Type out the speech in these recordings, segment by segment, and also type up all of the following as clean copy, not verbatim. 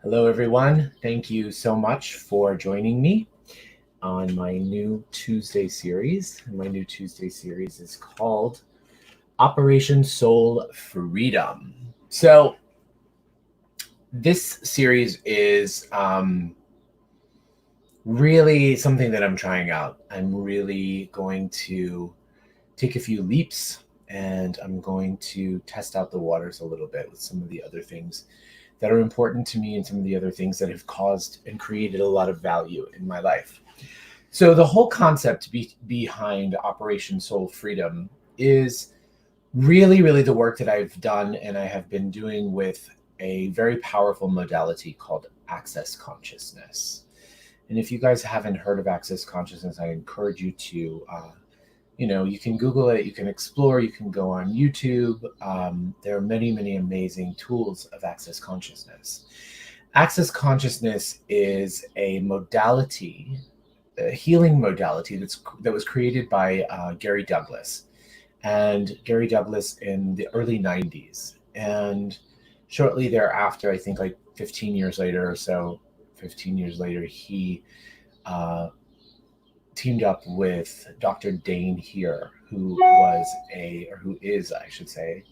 Hello, everyone. Thank you so much for joining me on my new Tuesday series. And my new Tuesday series is called Operation Soul Freedom. So, this series is really something that I'm trying out. I'm really going to take a few leaps and I'm going to test out the waters a little bit with some of the other things that are important to me and some of the other things that have caused and created a lot of value in my life. So, the whole concept behind Operation Soul Freedom is really the work that I've done and I have been doing with a very powerful modality called access consciousness. And if you guys haven't heard of access consciousness, I encourage you to you can Google it, you can explore, you can go on YouTube. There are many amazing tools of access consciousness. Access consciousness is a modality, a healing modality that was created by Gary Douglas. And Gary Douglas in the early 90s. And shortly thereafter, I think like 15 years later or so, 15 years later, he teamed up with Dr. Dane here, who is, I should say,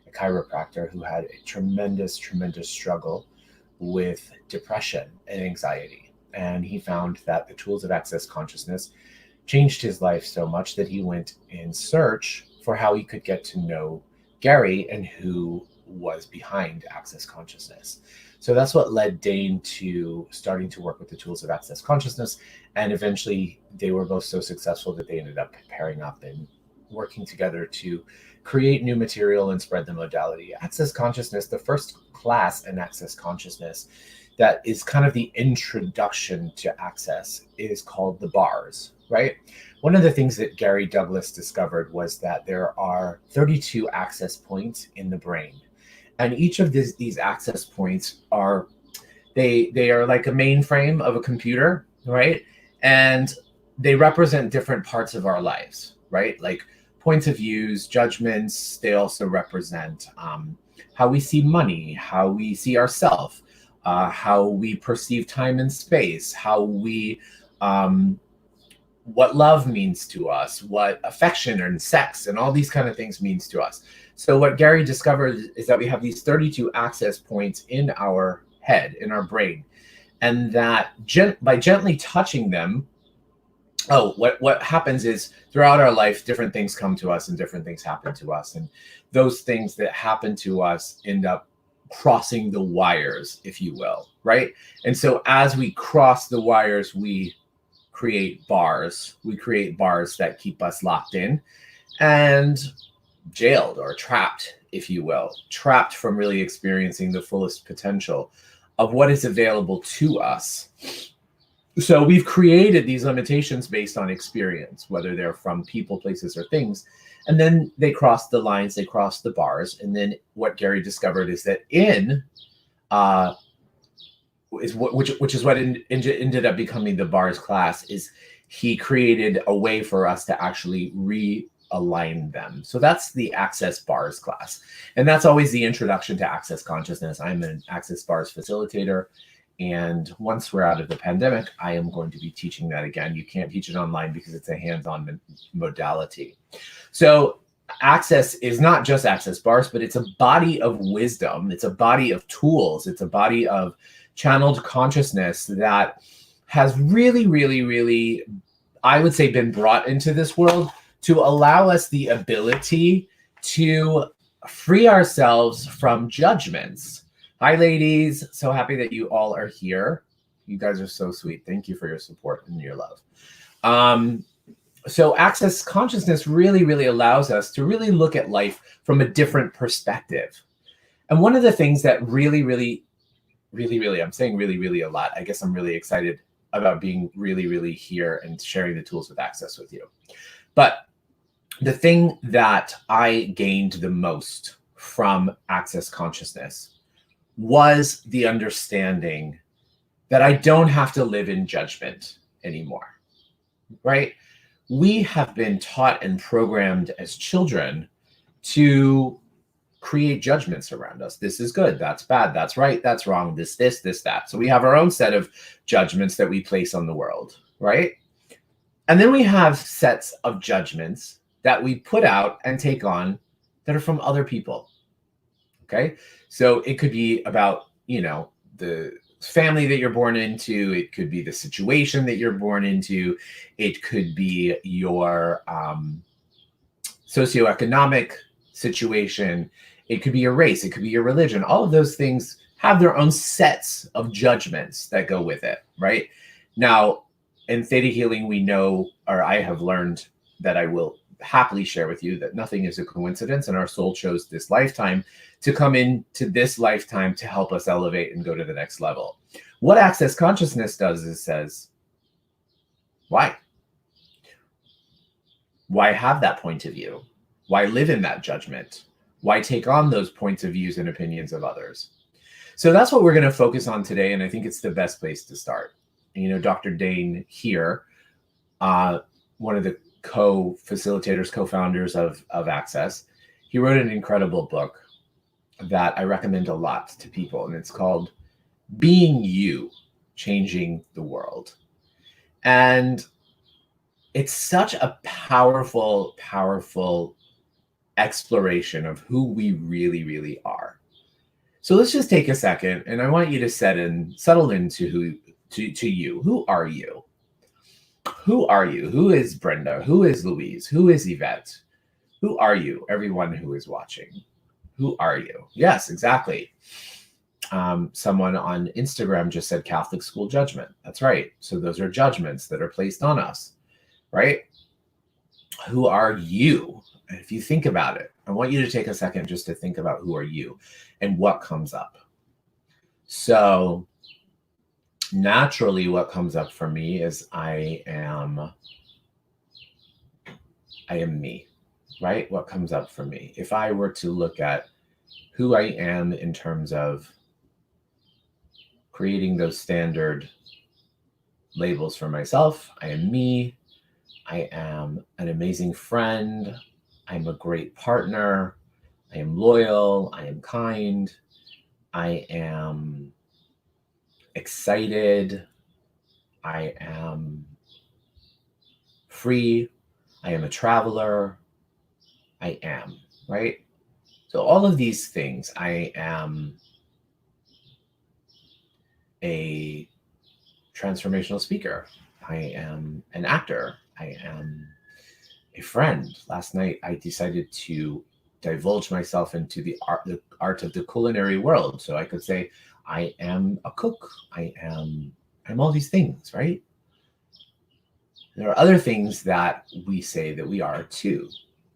a chiropractor who had a tremendous struggle with depression and anxiety. And he found that the tools of access consciousness changed his life so much that he went in search for how he could get to know Gary and who was behind access consciousness. So that's what led Dane to starting to work with the tools of access consciousness. And eventually they were both so successful that they ended up pairing up and working together to create new material and spread the modality. Access consciousness, the first class in access consciousness that is kind of the introduction to access, is called the bars, right? One of the things that Gary Douglas discovered was that there are 32 access points in the brain. And each of these access points are they are like a mainframe of a computer, right? And they represent different parts of our lives, right? Like points of views, judgments. They also represent how we see money, how we see ourselves, how we perceive time and space, how we what love means to us, what affection and sex and all these kind of things means to us. So what Gary discovered is that we have these 32 access points in our head, in our brain, and that by gently touching them, what happens is throughout our life, different things come to us and different things happen to us. And those things that happen to us end up crossing the wires, if you will, right? And so as we cross the wires, we create bars. We create bars that keep us locked in and jailed or trapped, if you will, trapped from really experiencing the fullest potential of what is available to us. So we've created these limitations based on experience, whether they're from people, places, or things. And then they cross the lines, they cross the bars. And then what Gary discovered is that which is what ended up becoming the bars class, is he created a way for us to actually realign them. So that's the access bars class. And that's always the introduction to access consciousness. I'm an access bars facilitator. And once we're out of the pandemic, I am going to be teaching that again. You can't teach it online because it's a hands-on modality. So access is not just access bars, but it's a body of wisdom. It's a body of tools. It's a body of channeled consciousness that has really, I would say, been brought into this world to allow us the ability to free ourselves from judgments. Hi, ladies. So happy that you all are here. You guys are so sweet. Thank you for your support and your love. So access consciousness really allows us to really look at life from a different perspective. And one of the things that really, I'm saying really a lot. I guess I'm really excited about being really here and sharing the tools with access with you. But the thing that I gained the most from access consciousness was the understanding that I don't have to live in judgment anymore, right? We have been taught and programmed as children to create judgments around us. This is good, that's bad, that's right, that's wrong, this, that. So we have our own set of judgments that we place on the world, right? And then we have sets of judgments that we put out and take on that are from other people. Okay. So it could be about, the family that you're born into. It could be the situation that you're born into. It could be your socioeconomic situation. It could be your race. It could be your religion. All of those things have their own sets of judgments that go with it, right? Now, in theta healing, we know, or I have learned that I will happily share with you, that nothing is a coincidence, and our soul chose this lifetime to come into this lifetime to help us elevate and go to the next level. What Access Consciousness does is says, why? Why have that point of view? Why live in that judgment? Why take on those points of views and opinions of others? So that's what we're going to focus on today, and I think it's the best place to start. Dr. Dane here, one of the co-facilitators, co-founders of Access, he wrote an incredible book that I recommend a lot to people, and it's called Being You, Changing the World. And it's such a powerful, powerful exploration of who we really, really are. So let's just take a second, and I want you to settle into to you. Who are you? Who are you? Who is Brenda? Who is Louise? Who is Yvette? Who are you? Everyone who is watching. Who are you? Yes, exactly. Someone on Instagram just said Catholic school judgment. That's right. So those are judgments that are placed on us, right? Who are you? And if you think about it, I want you to take a second just to think about who are you and what comes up. So naturally, what comes up for me is I am me, right? What comes up for me? If I were to look at who I am in terms of creating those standard labels for myself, I am me. I am an amazing friend. I'm a great partner. I am loyal. I am kind. I am excited. I am free. I am a traveler. I am, right? So all of these things, I am a transformational speaker. I am an actor. I am a friend. Last night, I decided to divulge myself into the art of the culinary world. So I could say, I am a cook. I'm all these things, right? There are other things that we say that we are too,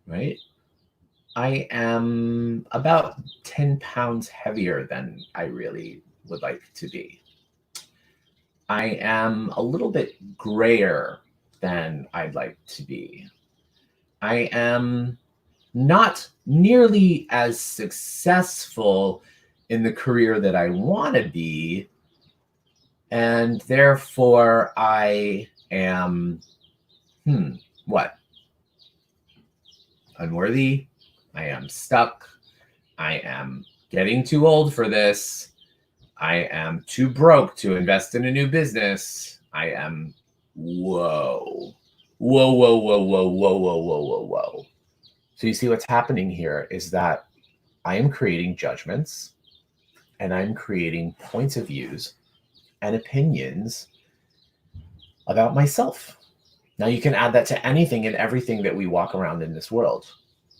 right? I am about 10 pounds heavier than I really would like to be. I am a little bit grayer than I'd like to be. I am not nearly as successful in the career that I want to be. And therefore I am, what? Unworthy. I am stuck. I am getting too old for this. I am too broke to invest in a new business. I am, whoa. So you see what's happening here is that I am creating judgments and I'm creating points of views and opinions about myself. Now you can add that to anything and everything that we walk around in this world.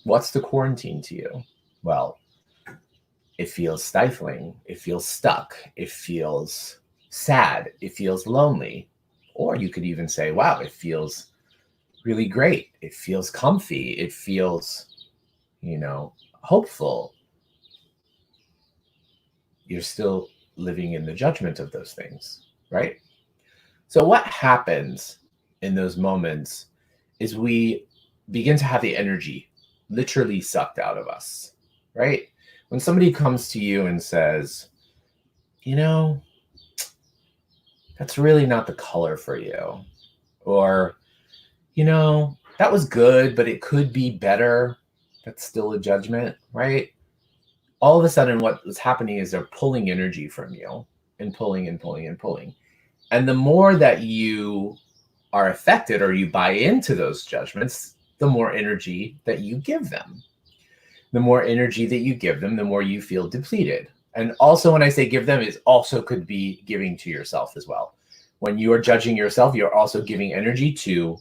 What's the quarantine to you? Well, it feels stifling. It feels stuck. It feels sad. It feels lonely. Or you could even say, wow, it feels really great. It feels comfy. It feels, hopeful. You're still living in the judgment of those things, right? So what happens in those moments is we begin to have the energy literally sucked out of us, right? When somebody comes to you and says, that's really not the color for you, or, that was good, but it could be better. That's still a judgment, right? all of a sudden what was happening is they're pulling energy from you and pulling and pulling and pulling. And the more that you are affected or you buy into those judgments, the more energy that you give them. The more energy that you give them, the more you feel depleted. And also, when I say give them, it also could be giving to yourself as well. When you are judging yourself, you're also giving energy to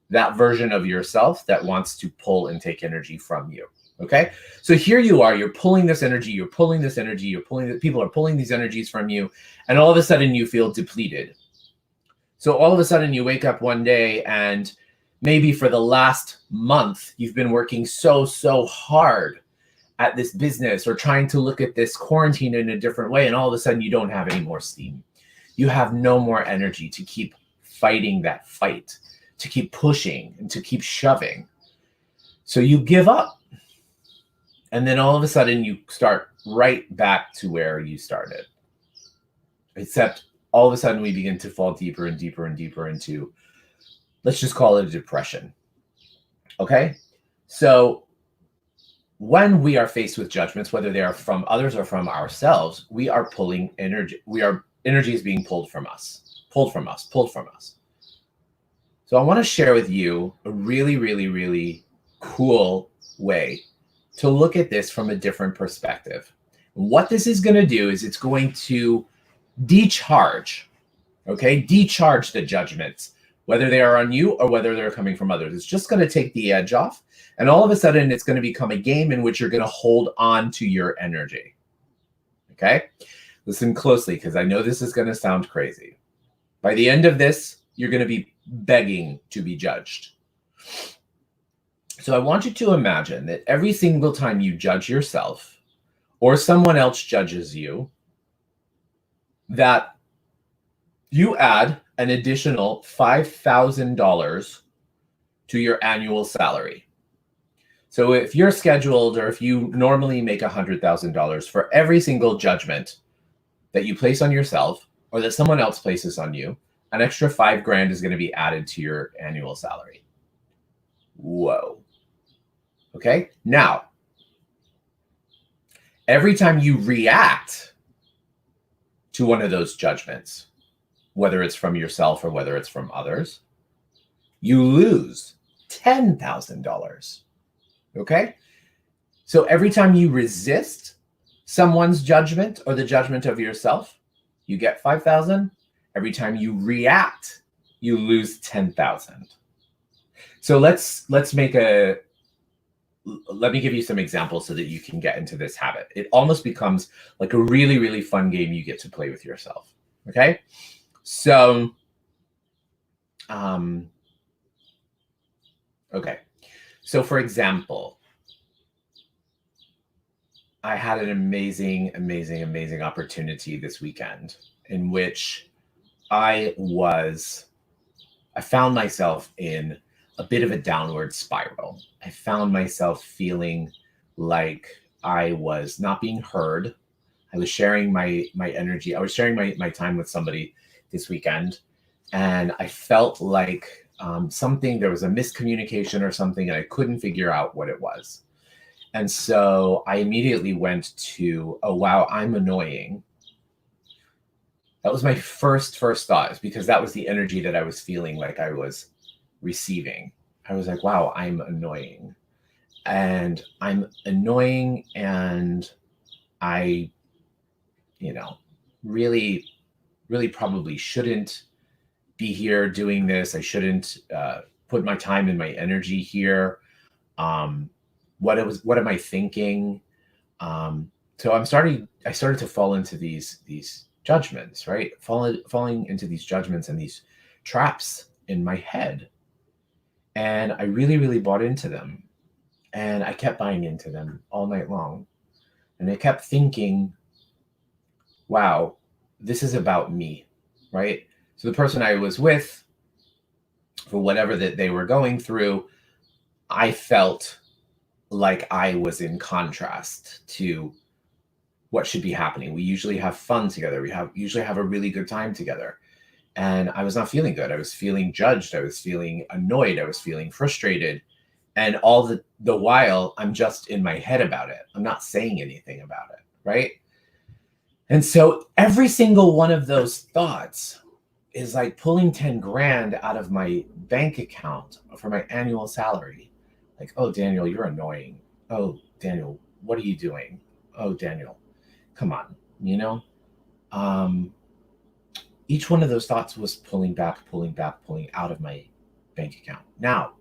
that version of yourself that wants to pull and take energy from you. Okay. So here you are, you're pulling this energy, you're pulling this energy, you're pulling, people are pulling these energies from you. And all of a sudden you feel depleted. So all of a sudden you wake up one day and maybe for the last month, you've been working so hard at this business or trying to look at this quarantine in a different way. And all of a sudden you don't have any more steam. You have no more energy to keep fighting that fight, to keep pushing and to keep shoving. So you give up. And then all of a sudden you start right back to where you started. Except all of a sudden we begin to fall deeper and deeper and deeper into, let's just call it a depression. Okay? So when we are faced with judgments, whether they are from others or from ourselves, we are pulling energy. Energy is being pulled from us, pulled from us, pulled from us. So I want to share with you a really, really, really cool way to look at this from a different perspective. What this is going to do is it's going to decharge, okay? Decharge the judgments, whether they are on you or whether they're coming from others. It's just going to take the edge off. And all of a sudden, it's going to become a game in which you're going to hold on to your energy, okay? Listen closely, because I know this is going to sound crazy. By the end of this, you're going to be begging to be judged. So I want you to imagine that every single time you judge yourself or someone else judges you, that you add an additional $5,000 to your annual salary. So if you're scheduled or if you normally make $100,000, for every single judgment that you place on yourself or that someone else places on you, an extra $5,000 is going to be added to your annual salary. Whoa. Okay. Now, every time you react to one of those judgments, whether it's from yourself or whether it's from others, you lose $10,000. Okay. So every time you resist someone's judgment or the judgment of yourself, you get 5,000. Every time you react, you lose 10,000. So let me give you some examples so that you can get into this habit. It almost becomes like a really, really fun game you get to play with yourself. Okay. So, okay. So for example, I had an amazing, amazing, amazing opportunity this weekend in which I found myself in a bit of a downward spiral. I found myself feeling like I was not being heard. I was sharing my energy. I was sharing my time with somebody this weekend, and I felt like there was a miscommunication or something, and I couldn't figure out what it was. And so I immediately went to, oh, wow, I'm annoying. That was my first thought, because that was the energy that I was feeling like I was receiving. I was like, wow, I'm annoying. And I'm annoying, and I, really, really probably shouldn't be here doing this. I shouldn't put my time and my energy here. What am I thinking? So I started to fall into these judgments, right? Falling into these judgments and these traps in my head. And I really, really bought into them. And I kept buying into them all night long. And I kept thinking, wow, this is about me, right? So the person I was with, for whatever that they were going through, I felt like I was in contrast to what should be happening. We usually have fun together. We usually have a really good time together. And I was not feeling good. I was feeling judged. I was feeling annoyed. I was feeling frustrated. And all the while, I'm just in my head about it. I'm not saying anything about it, right? And so every single one of those thoughts is like pulling 10 grand out of my bank account for my annual salary. Like, oh, Daniel, you're annoying. Oh, Daniel, what are you doing? Oh, Daniel, come on, you know? Each one of those thoughts was pulling out of my bank account. Now,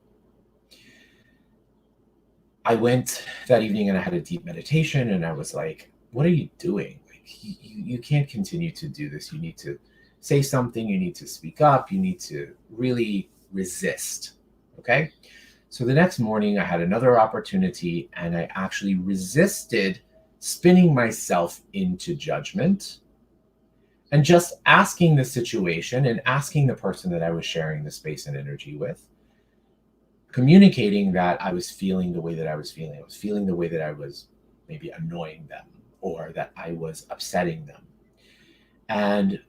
I went that evening and I had a deep meditation and I was like, what are you doing? Like, you can't continue to do this. You need to say something. You need to speak up. You need to really resist. Okay. So the next morning I had another opportunity and I actually resisted spinning myself into judgment and just asking the situation and asking the person that I was sharing the space and energy with, communicating that I was feeling the way that I was feeling. I was feeling the way that I was maybe annoying them or that I was upsetting them. And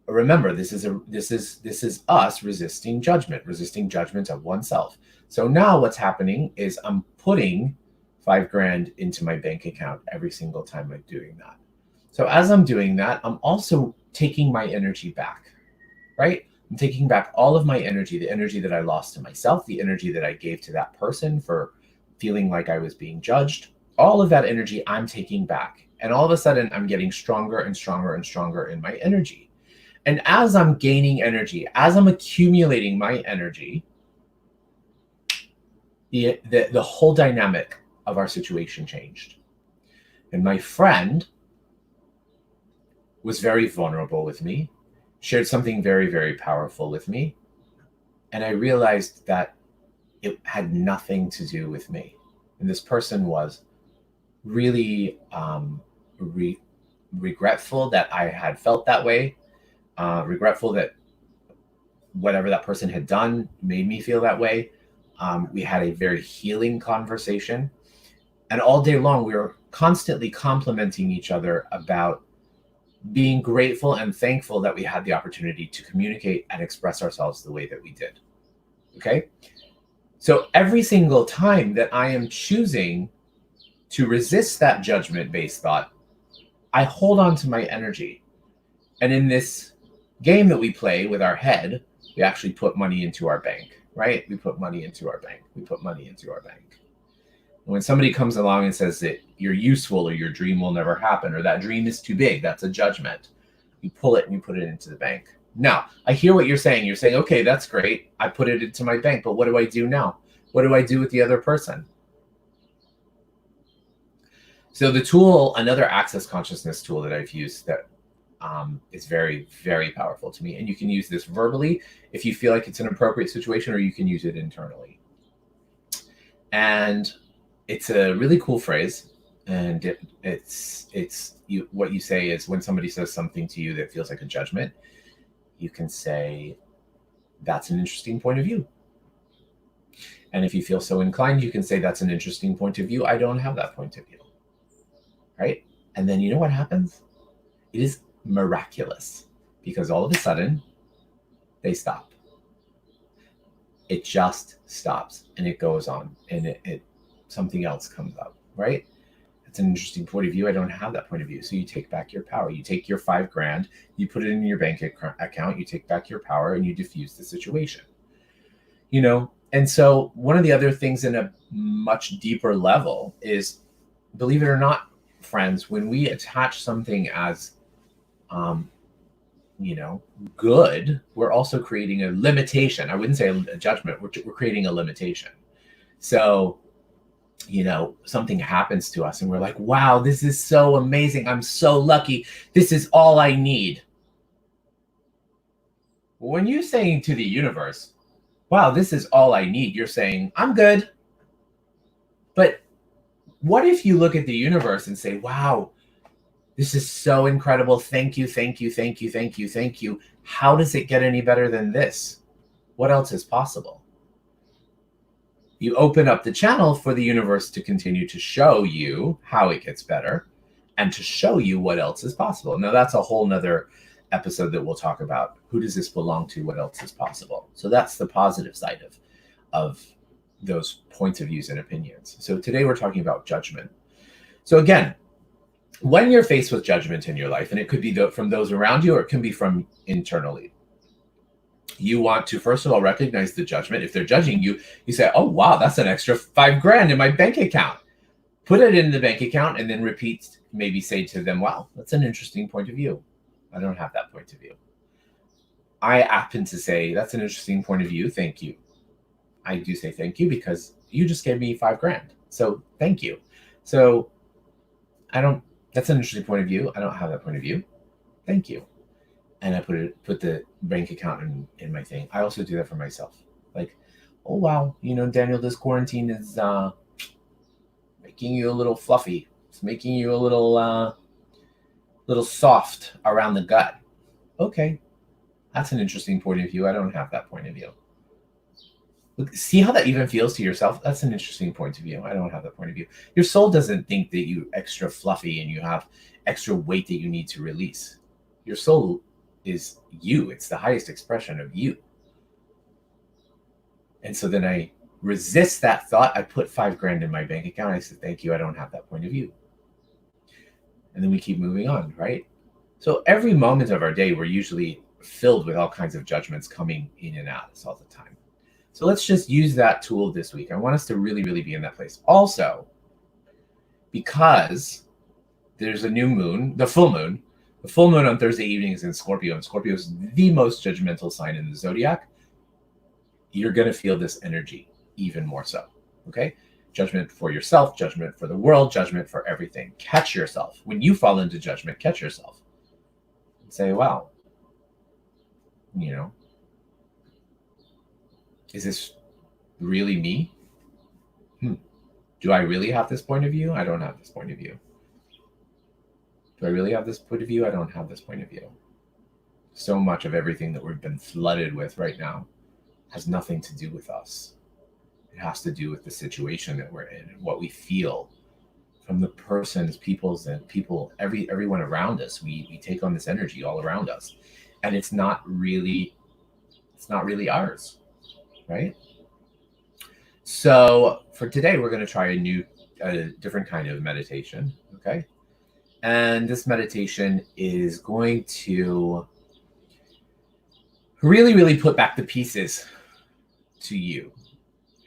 remember, this is us resisting judgment of oneself. So now what's happening is I'm putting $5,000 into my bank account every single time I'm doing that. So as I'm doing that, I'm also taking my energy back, right? I'm taking back all of my energy, the energy that I lost to myself, the energy that I gave to that person for feeling like I was being judged. All of that energy I'm taking back. And all of a sudden, I'm getting stronger and stronger and stronger in my energy. And as I'm gaining energy, as I'm accumulating my energy, the whole dynamic of our situation changed. And my friend was very vulnerable with me, shared something very, very powerful with me. And I realized that it had nothing to do with me. And this person was really regretful that I had felt that way, regretful that whatever that person had done made me feel that way. We had a very healing conversation. And all day long, we were constantly complimenting each other about being grateful and thankful that we had the opportunity to communicate and express ourselves the way that we did. Okay? So every single time that I am choosing to resist that judgment-based thought, I hold on to my energy. And in this game that we play with our head, we actually put money into our bank, right? We put money into our bank. And when somebody comes along and says that you're useful or your dream will never happen or that dream is too big, that's a judgment. You pull it and you put it into the bank. Now, I hear what you're saying. You're saying, okay, that's great. I put it into my bank, but what do I do now? What do I do with the other person? So the tool, another access consciousness tool that I've used that is very, very powerful to me. And you can use this verbally if you feel like it's an appropriate situation, or you can use it internally. And it's a really cool phrase. And what you say is when somebody says something to you that feels like a judgment, you can say, that's an interesting point of view. And if you feel so inclined, you can say, that's an interesting point of view. I don't have that point of view. Right? And then you know what happens? It is miraculous, because all of a sudden they stop. It just stops and it goes on, and it something else comes up, right? It's an interesting point of view. I don't have that point of view. So you take back your power. You take your $5,000, you put it in your bank account, you take back your power, and you diffuse the situation. You know, and so one of the other things in a much deeper level is, believe it or not, friends, when we attach something as good, we're also creating a limitation. I wouldn't say a judgment. We're creating a limitation. So, something happens to us and we're like, wow, this is so amazing. I'm so lucky. This is all I need. When you're saying to the universe, wow, this is all I need, you're saying, I'm good. But what if you look at the universe and say, wow, this is so incredible. Thank you, thank you, thank you, thank you, thank you. How does it get any better than this? What else is possible? You open up the channel for the universe to continue to show you how it gets better and to show you what else is possible. Now, that's a whole nother episode that we'll talk about. Who does this belong to? What else is possible? So that's the positive side of those points of views and opinions. So today we're talking about judgment. So again, when you're faced with judgment in your life, and it could be from those around you, or it can be from internally, you want to, first of all, recognize the judgment. If they're judging you, you say, oh, wow, that's an extra $5,000 in my bank account. Put it in the bank account and then repeat, maybe say to them, wow, that's an interesting point of view. I don't have that point of view. I happen to say, that's an interesting point of view. Thank you. I do say thank you because you just gave me $5,000. So thank you. So that's an interesting point of view. I don't have that point of view. Thank you. And I put the bank account in my thing. I also do that for myself. Like, oh, wow, Daniel, this quarantine is making you a little fluffy. It's making you a little soft around the gut. Okay, that's an interesting point of view. I don't have that point of view. Look, see how that even feels to yourself? That's an interesting point of view. I don't have that point of view. Your soul doesn't think that you're extra fluffy and you have extra weight that you need to release. Your soul is you. It's the highest expression of you. And so then I resist that thought. I put $5,000 in my bank account. I said, thank you. I don't have that point of view. And then we keep moving on, right? So every moment of our day, we're usually filled with all kinds of judgments coming in and out all the time. So let's just use that tool this week. I want us to really, really be in that place. Also, because there's a new moon, the full moon on Thursday evening is in Scorpio, and Scorpio is the most judgmental sign in the zodiac. You're going to feel this energy even more so, okay? Judgment for yourself, judgment for the world, judgment for everything. Catch yourself. When you fall into judgment, catch yourself. And say, wow, is this really me? Do I really have this point of view? I don't have this point of view. Do I really have this point of view? I don't have this point of view. So much of everything that we've been flooded with right now has nothing to do with us. It has to do with the situation that we're in and what we feel from the persons, everyone around us. We take on this energy all around us, and it's not really ours, right? So for today, we're going to try a different kind of meditation, okay? And this meditation is going to really, really put back the pieces to you.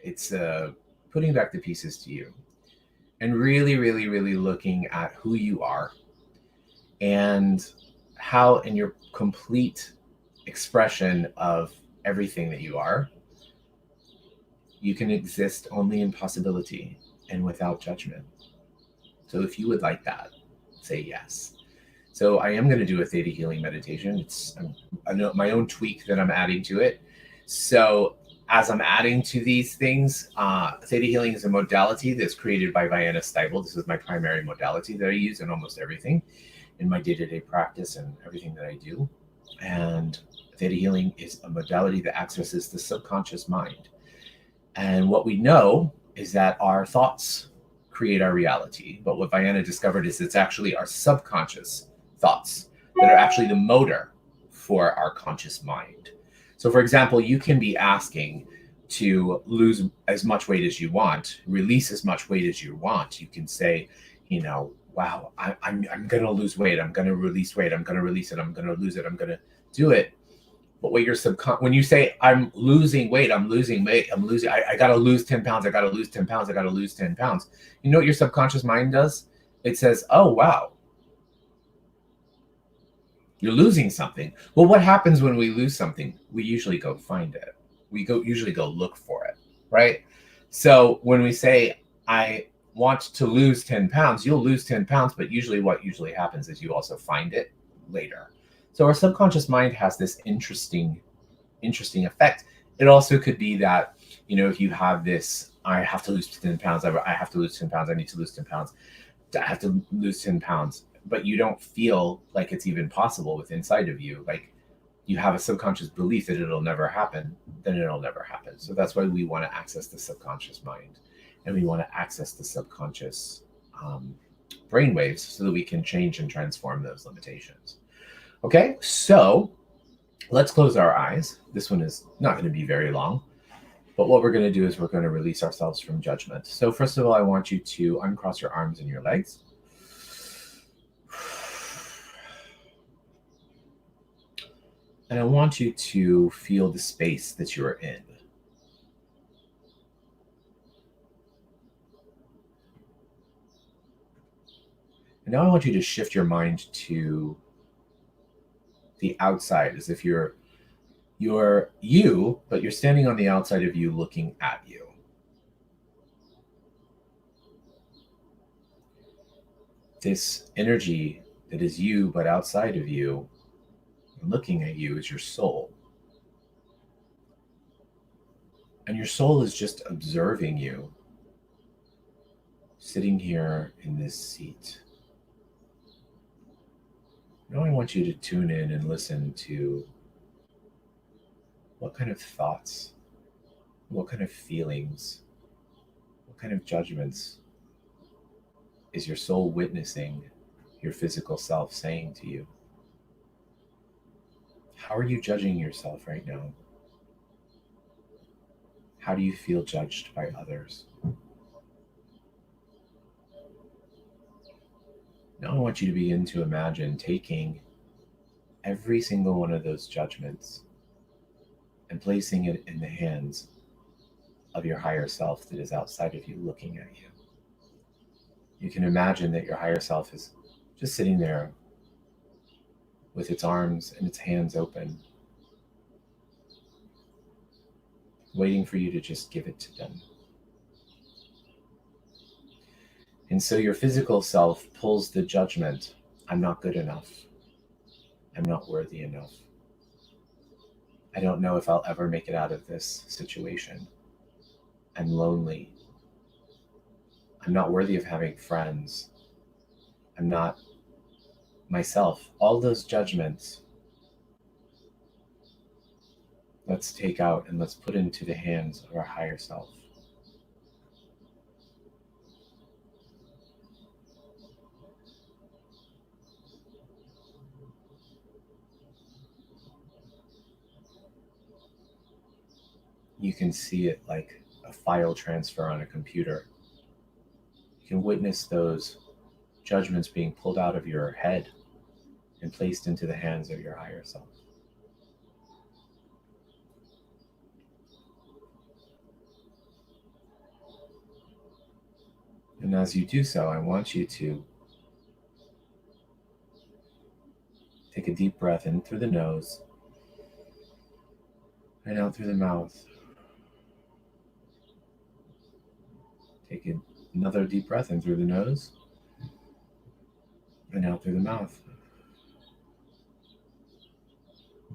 It's putting back the pieces to you and really, really, really looking at who you are and how in your complete expression of everything that you are, you can exist only in possibility and without judgment. So if you would like that, say yes. So I am going to do a theta healing meditation. It's my own tweak that I'm adding to it. So as I'm adding to these things, theta healing is a modality that's created by Vienna Steibel. This is my primary modality that I use in almost everything in my day-to-day practice and everything that I do. And theta healing is a modality that accesses the subconscious mind. And what we know is that our thoughts create our reality. But what Vienna discovered is it's actually our subconscious thoughts that are actually the motor for our conscious mind. So for example, you can be asking to lose as much weight as you want, release as much weight as you want. You can say, wow, I'm going to lose weight. I'm going to release weight. I'm going to release it. I'm going to lose it. I'm going to do it. But when you say, I'm losing weight, I got to lose 10 pounds. I got to lose 10 pounds. I got to lose 10 pounds. You know what your subconscious mind does? It says, oh, wow, you're losing something. Well, what happens when we lose something? We usually go find it. We usually go look for it, right? So when we say, I want to lose 10 pounds, you'll lose 10 pounds, but what usually happens is you also find it later. So our subconscious mind has this interesting effect. It also could be that, if you have this, I have to lose 10 pounds, I have to lose 10 pounds, I need to lose 10 pounds, I have to lose 10 pounds, but you don't feel like it's even possible with inside of you. Like you have a subconscious belief that it'll never happen, then it'll never happen. So that's why we want to access the subconscious mind, and we want to access the subconscious brainwaves so that we can change and transform those limitations. Okay, so let's close our eyes. This one is not going to be very long. But what we're going to do is we're going to release ourselves from judgment. So first of all, I want you to uncross your arms and your legs. And I want you to feel the space that you are in. And now I want you to shift your mind to the outside, as if you're you, but you're standing on the outside of you looking at you. This energy that is you, but outside of you, looking at you, is your soul. And your soul is just observing you, sitting here in this seat. Now I want you to tune in and listen to what kind of thoughts, what kind of feelings, what kind of judgments is your soul witnessing your physical self saying to you? How are you judging yourself right now? How do you feel judged by others? Now I want you to begin to imagine taking every single one of those judgments and placing it in the hands of your higher self that is outside of you looking at you. You can imagine that your higher self is just sitting there with its arms and its hands open, waiting for you to just give it to them. And so your physical self pulls the judgment, I'm not good enough. I'm not worthy enough. I don't know if I'll ever make it out of this situation. I'm lonely. I'm not worthy of having friends. I'm not myself. All those judgments, let's take out and let's put into the hands of our higher self. You can see it like a file transfer on a computer. You can witness those judgments being pulled out of your head and placed into the hands of your higher self. And as you do so, I want you to take a deep breath in through the nose and out through the mouth. Take another deep breath in through the nose and out through the mouth.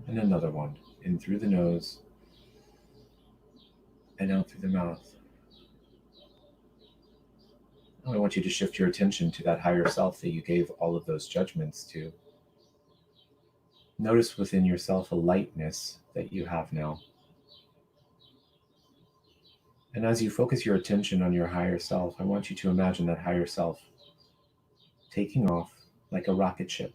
And another one in through the nose and out through the mouth. Now I want you to shift your attention to that higher self that you gave all of those judgments to. Notice within yourself a lightness that you have now. And as you focus your attention on your higher self, I want you to imagine that higher self taking off like a rocket ship,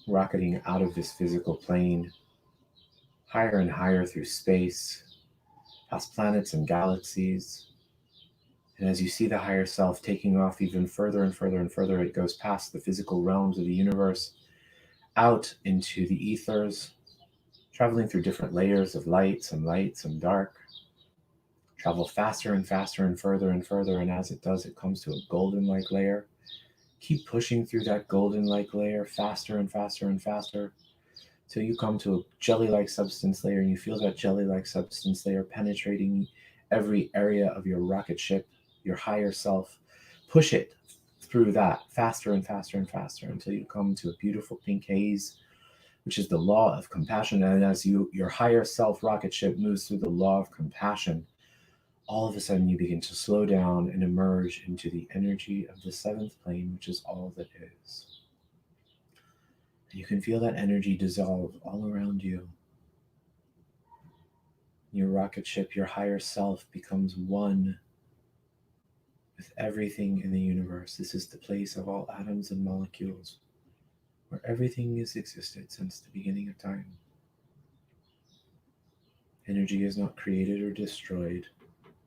rocketing out of this physical plane, higher and higher through space, past planets and galaxies. And as you see the higher self taking off even further and further and further, it goes past the physical realms of the universe, out into the ethers, traveling through different layers of light, some dark, travel faster and faster and further, and as it does, it comes to a golden-like layer. Keep pushing through that golden-like layer faster and faster and faster till you come to a jelly-like substance layer, and you feel that jelly-like substance layer penetrating every area of your rocket ship, your higher self. Push it through that faster and faster and faster until you come to a beautiful pink haze, which is the law of compassion. And as your higher self rocket ship moves through the law of compassion, all of a sudden you begin to slow down and emerge into the energy of the seventh plane, which is all that is. And you can feel that energy dissolve all around you. Your rocket ship, your higher self, becomes one with everything in the universe. This is the place of all atoms and molecules, where everything has existed since the beginning of time. Energy is not created or destroyed.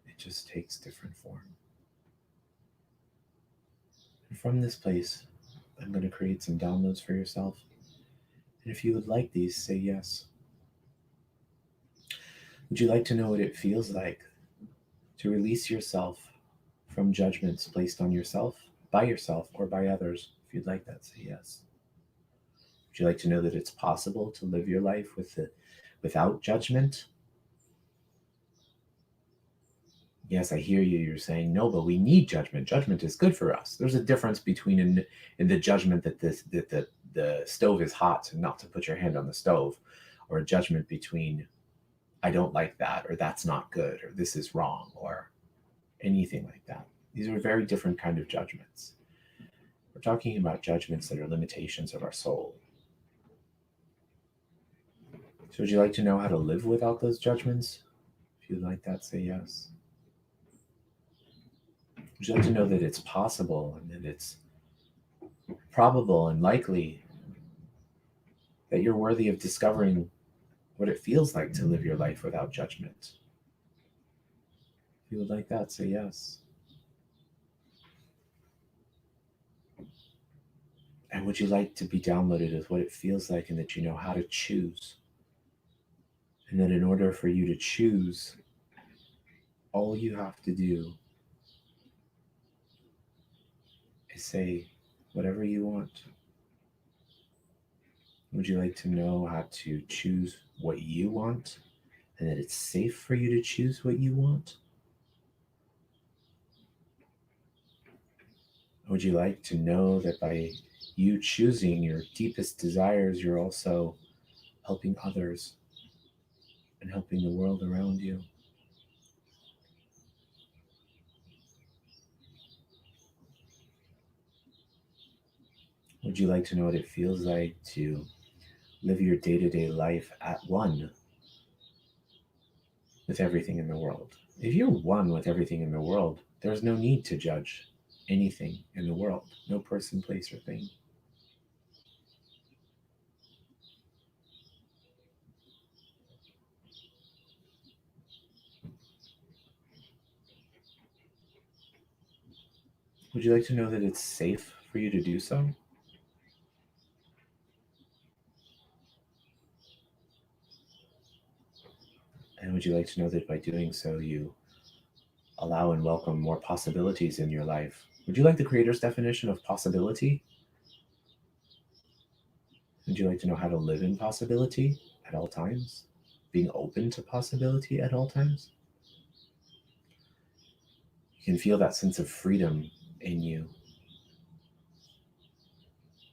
It just takes different form. And from this place, I'm going to create some downloads for yourself. And if you would like these, say yes. Would you like to know what it feels like to release yourself from judgments placed on yourself, by yourself, or by others? If you'd like that, say yes. Would you like to know that it's possible to live your life without judgment? Yes, I hear you. You're saying, no, but we need judgment. Judgment is good for us. There's a difference between in the judgment that the stove is hot and not to put your hand on the stove, or a judgment between I don't like that, or that's not good, or this is wrong, or anything like that. These are very different kind of judgments. We're talking about judgments that are limitations of our soul. So would you like to know how to live without those judgments? If you'd like that, say yes. Would you like to know that it's possible and that it's probable and likely that you're worthy of discovering what it feels like to live your life without judgment? If you would like that, say yes. And would you like to be downloaded as what it feels like and that you know how to choose? And that in order for you to choose, all you have to do is say whatever you want. Would you like to know how to choose what you want and that it's safe for you to choose what you want? Would you like to know that by you choosing your deepest desires, you're also helping others and helping the world around you? Would you like to know what it feels like to live your day-to-day life at one with everything in the world? If you're one with everything in the world, there's no need to judge anything in the world, no person, place, or thing. Would you like to know that it's safe for you to do so? And would you like to know that by doing so, you allow and welcome more possibilities in your life? Would you like the Creator's definition of possibility? Would you like to know how to live in possibility at all times? Being open to possibility at all times? You can feel that sense of freedom in you.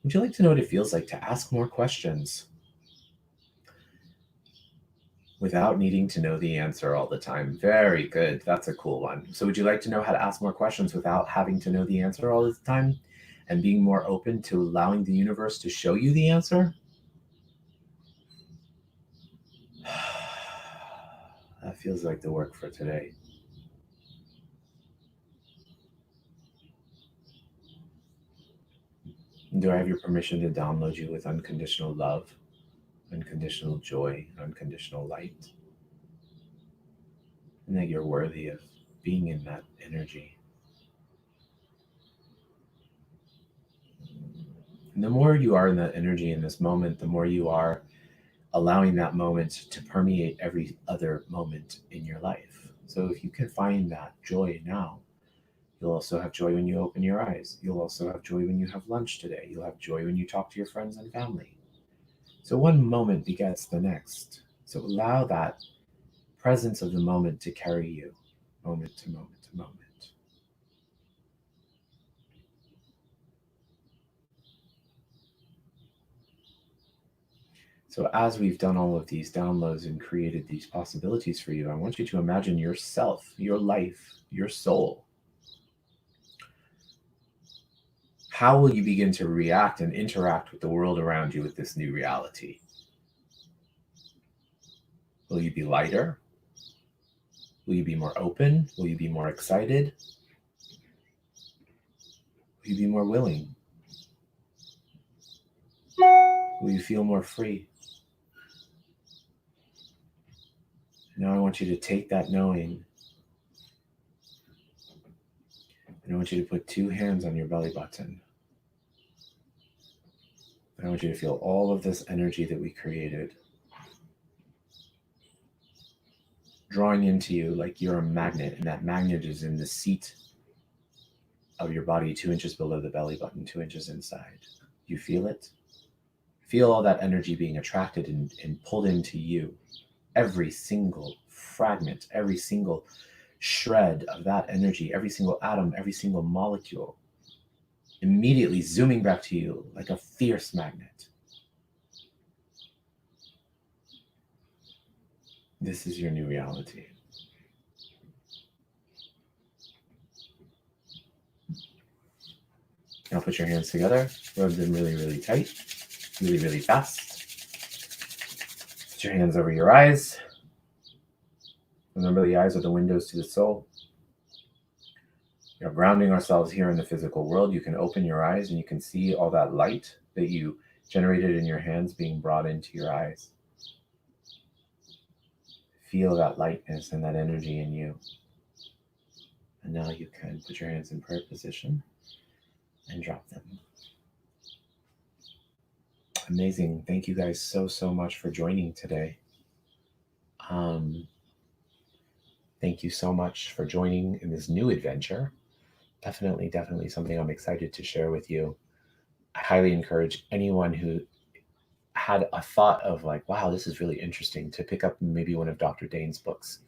Would you like to know what it feels like to ask more questions without needing to know the answer all the time? Very good. That's a cool one. So would you like to know how to ask more questions without having to know the answer all the time and being more open to allowing the universe to show you the answer? That feels like the work for today. Do I have your permission to download you with unconditional love, unconditional joy, unconditional light? And that you're worthy of being in that energy. And the more you are in that energy in this moment, the more you are allowing that moment to permeate every other moment in your life. So if you can find that joy now, you'll also have joy when you open your eyes. You'll also have joy when you have lunch today. You'll have joy when you talk to your friends and family. So one moment begets the next. So allow that presence of the moment to carry you moment to moment to moment. So as we've done all of these downloads and created these possibilities for you, I want you to imagine yourself, your life, your soul. How will you begin to react and interact with the world around you with this new reality? Will you be lighter? Will you be more open? Will you be more excited? Will you be more willing? Will you feel more free? Now I want you to take that knowing, and I want you to put 2 hands on your belly button. And I want you to feel all of this energy that we created drawing into you like you're a magnet, and that magnet is in the seat of your body, 2 inches below the belly button, 2 inches inside. You feel it? Feel all that energy being attracted and pulled into you. Every single fragment, every single shred of that energy, every single atom, every single molecule, immediately zooming back to you like a fierce magnet. This is your new reality. Now put your hands together, rub them really, really tight, really, really fast. Put your hands over your eyes. Remember, the eyes are the windows to the soul. We are grounding ourselves here in the physical world. You can open your eyes and you can see all that light that you generated in your hands being brought into your eyes. Feel that lightness and that energy in you. And now you can put your hands in prayer position and drop them. Amazing. Thank you guys so much for joining today. Thank you so much for joining in this new adventure. Definitely something I'm excited to share with you. I highly encourage anyone who had a thought of like, wow, this is really interesting, to pick up maybe one of Dr. Dane's books.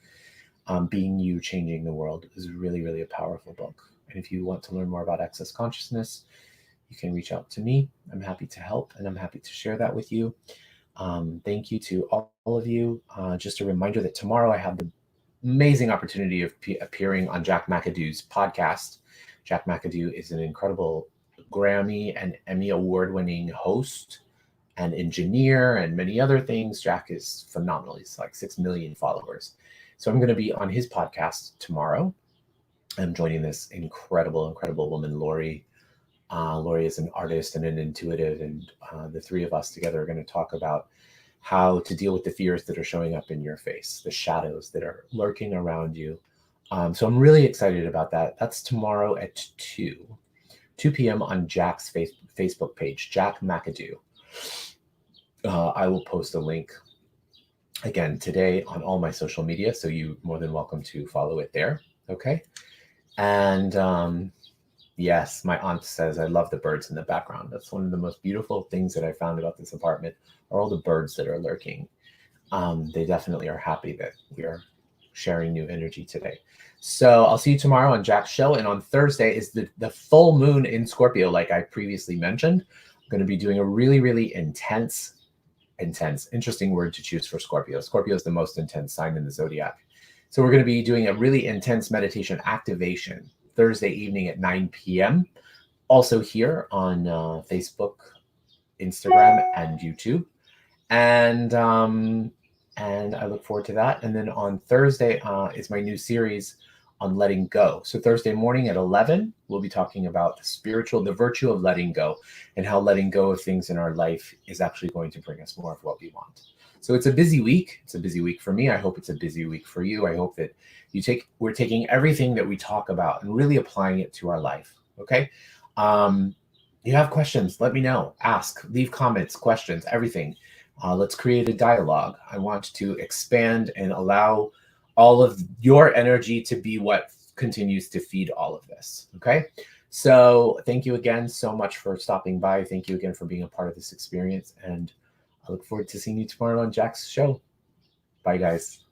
Being You, Changing the World is really a powerful book. And if you want to learn more about access consciousness, you can reach out to me. I'm happy to help, and I'm happy to share that with you. Thank you to all of you. Just a reminder that tomorrow I have the amazing opportunity of appearing on Jack McAdoo's podcast. Jack McAdoo is an incredible Grammy and Emmy award-winning host and engineer and many other things. Jack is phenomenal. He's like 6 million followers. So I'm going to be on his podcast tomorrow. I'm joining this incredible woman, Lori. Lori is an artist and an intuitive, and the three of us together are going to talk about how to deal with the fears that are showing up in your face, the shadows that are lurking around you. So I'm really excited about that. That's tomorrow at 2 p.m. on Jack's Facebook page, Jack McAdoo. I will post a link again today on all my social media, so you're more than welcome to follow it there. Okay. And yes, my aunt says, I love the birds in the background. That's one of the most beautiful things that I found about this apartment, are all the birds that are lurking. They definitely are happy that we are sharing new energy today. So I'll see you tomorrow on Jack's show. And on Thursday is the full moon in Scorpio, like I previously mentioned. I'm going to be doing a really intense, interesting word to choose for Scorpio. Scorpio is the most intense sign in the zodiac. So we're going to be doing a really intense meditation activation Thursday evening at 9 p.m. Also here on Facebook, Instagram, and YouTube. And I look forward to that. And then on Thursday is my new series on letting go. So Thursday morning at 11, we'll be talking about the virtue of letting go, and how letting go of things in our life is actually going to bring us more of what we want. So it's a busy week. It's a busy week for me. I hope it's a busy week for you. I hope that we're taking everything that we talk about and really applying it to our life. Okay. You have questions, let me know. Ask, leave comments, questions, everything. Let's create a dialogue. I want to expand and allow all of your energy to be what continues to feed all of this. Okay. So thank you again so much for stopping by. Thank you again for being a part of this experience. And I look forward to seeing you tomorrow on Jack's show. Bye, guys.